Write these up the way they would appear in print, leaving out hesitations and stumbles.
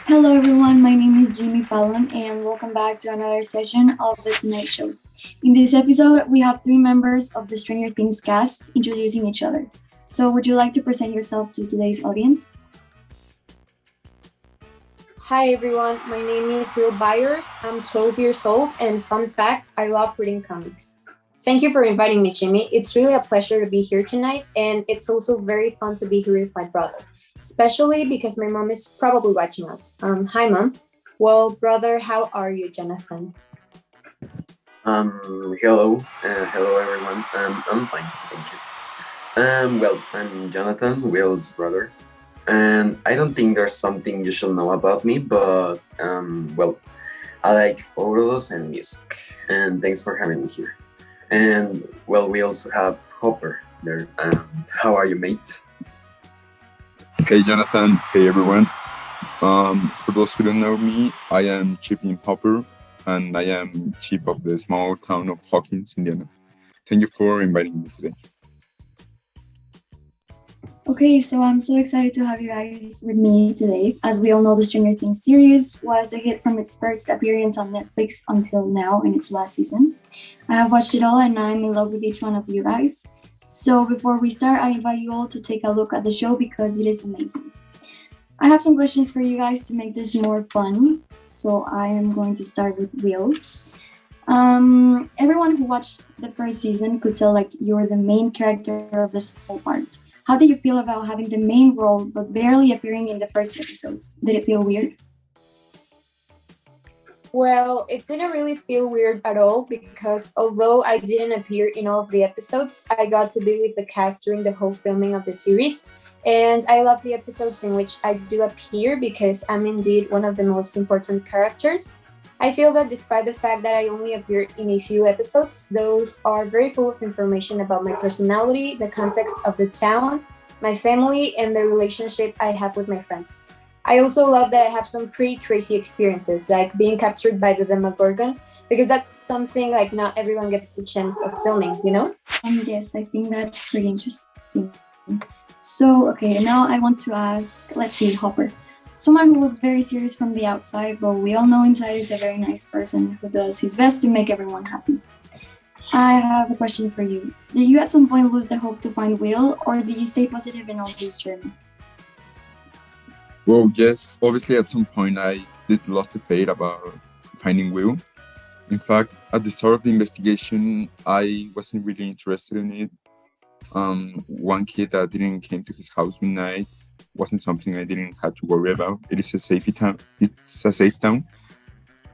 Hello, everyone. My name is Jimmy Fallon, and welcome back to another session of The Tonight Show. In this episode, we have three members of the Stranger Things cast introducing each other. So, would you like to present yourself to today's audience? Hi everyone, my name is Will Byers. I'm 12 years old, and fun fact, I love reading comics. Thank you for inviting me, Jimmy. It's really a pleasure to be here tonight, and it's also very fun to be here with my brother, especially because my mom is probably watching us. Hi, mom. Well, brother, how are you, Jonathan? Hello everyone. I'm fine, thank you. I'm Jonathan, Will's brother, and I don't think there's something you should know about me, but I like photos and music, and thanks for having me here. And we also have Hopper there. How are you, mate? Hey Jonathan, hey everyone. For those who don't know me, I am Chief Jim Hopper, and I am chief of the small town of Hawkins, Indiana. Thank you for inviting me today. Okay, so I'm so excited to have you guys with me today. As we all know, the Stranger Things series was a hit from its first appearance on Netflix until now in its last season. I have watched it all and I'm in love with each one of you guys. So before we start, I invite you all to take a look at the show because it is amazing. I have some questions for you guys to make this more fun. So I am going to start with Will. Everyone who watched the first season could tell like you're the main character of this whole part. How did you feel about having the main role but barely appearing in the first episodes? Did it feel weird? Well, it didn't really feel weird at all because although I didn't appear in all of the episodes, I got to be with the cast during the whole filming of the series. And I love the episodes in which I do appear because I'm indeed one of the most important characters. I feel that despite the fact that I only appeared in a few episodes, those are very full of information about my personality, the context of the town, my family, and the relationship I have with my friends. I also love that I have some pretty crazy experiences, like being captured by the Demogorgon, because that's something like not everyone gets the chance of filming, you know? Yes, I think that's pretty interesting. So, okay, now I want to ask, let's see, Hopper. Someone who looks very serious from the outside, but we all know inside is a very nice person who does his best to make everyone happy. I have a question for you. Did you at some point lose the hope to find Will, or did you stay positive in all this journey? Well, yes, obviously at some point I did lost the faith about finding Will. In fact, at the start of the investigation, I wasn't really interested in it. One kid that didn't came to his house midnight wasn't something I didn't have to worry about. It is a safety town. It's a safe town.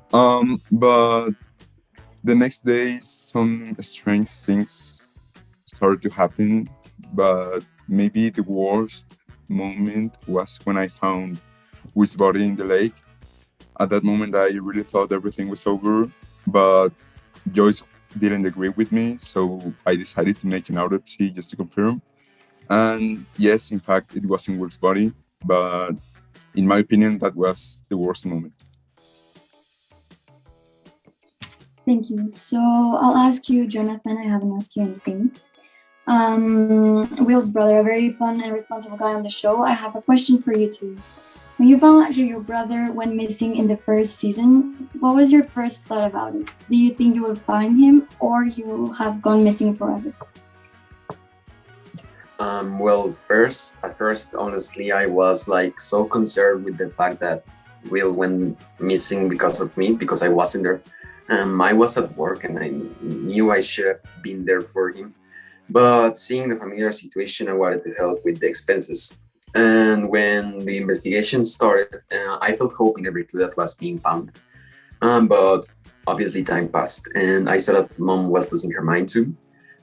But the next day, some strange things started to happen. But maybe the worst moment was when I found Will's body in the lake. At that moment, I really thought everything was over. But Joyce didn't agree with me, so I decided to make an autopsy just to confirm. And yes, in fact, it wasn't Will's body, but in my opinion, that was the worst moment. Thank you. So I'll ask you, Jonathan. I haven't asked you anything. Will's brother, a very fun and responsible guy on the show. I have a question for you too. When you found out your brother went missing in the first season, what was your first thought about it? Do you think you will find him or he will have gone missing forever? At first, honestly, I was like so concerned with the fact that Will went missing because of me, because I wasn't there. I was at work and I knew I should have been there for him. But seeing the familiar situation, I wanted to help with the expenses. And when the investigation started, I felt hope in every clue that was being found. But obviously, time passed, and I saw that mom was losing her mind too.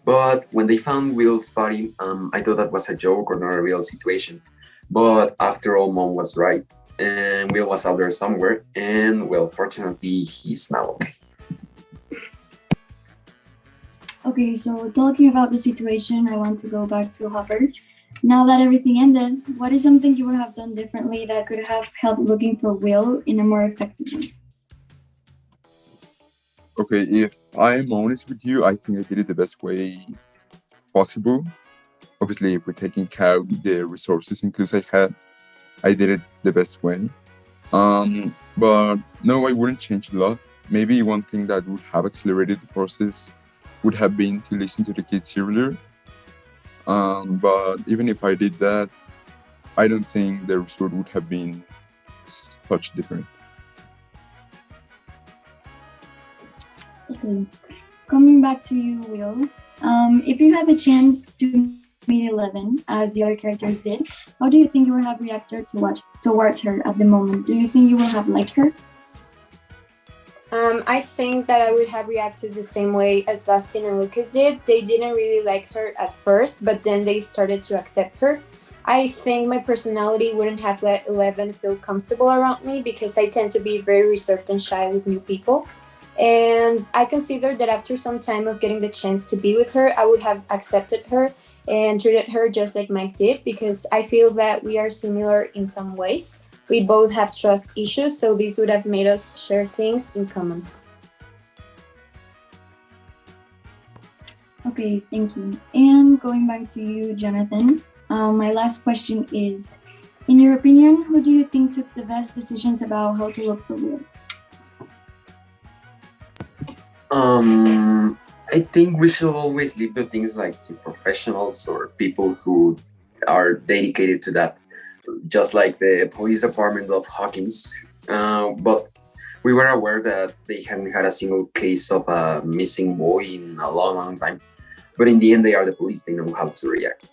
But when they found Will's body, I thought that was a joke or not a real situation. But after all, mom was right, and Will was out there somewhere. And fortunately, he's now okay. Okay, so talking about the situation, I want to go back to Hopper. Now that everything ended, what is something you would have done differently that could have helped looking for Will in a more effective way? Okay, if I'm honest with you, I think I did it the best way possible. Obviously, if we're taking care of the resources and clues I had, I did it the best way. But no, I wouldn't change a lot. Maybe one thing that would have accelerated the process would have been to listen to the kids earlier. But even if I did that, I don't think the result would have been such different. Okay. Coming back to you, Will. If you had the chance to meet Eleven, as the other characters did, how do you think you would have reacted towards her at the moment? Do you think you would have liked her? I think that I would have reacted the same way as Dustin and Lucas did. They didn't really like her at first, but then they started to accept her. I think my personality wouldn't have let Eleven feel comfortable around me because I tend to be very reserved and shy with new people. And I considered that after some time of getting the chance to be with her, I would have accepted her and treated her just like Mike did, because I feel that we are similar in some ways. We both have trust issues, so this would have made us share things in common. Okay, thank you. And going back to you, Jonathan, my last question is, in your opinion, who do you think took the best decisions about how to look for Will? I think we should always leave the things like to professionals or people who are dedicated to that, just like the police department of Hawkins. But we were aware that they hadn't had a single case of a missing boy in a long, long time. But in the end, they are the police. They know how to react.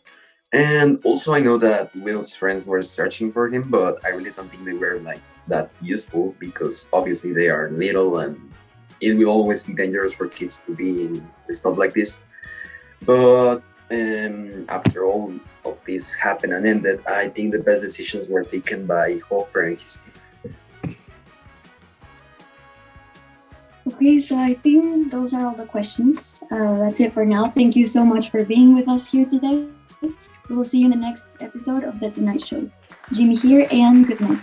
And also, I know that Will's friends were searching for him, but I really don't think they were like that useful because obviously they are little and it will always be dangerous for kids to be in stuff like this. But after all of this happened and ended, I think the best decisions were taken by Hopper and his team. Okay, so I think those are all the questions. That's it for now. Thank you so much for being with us here today. We will see you in the next episode of The Tonight Show. Jimmy here, and good night.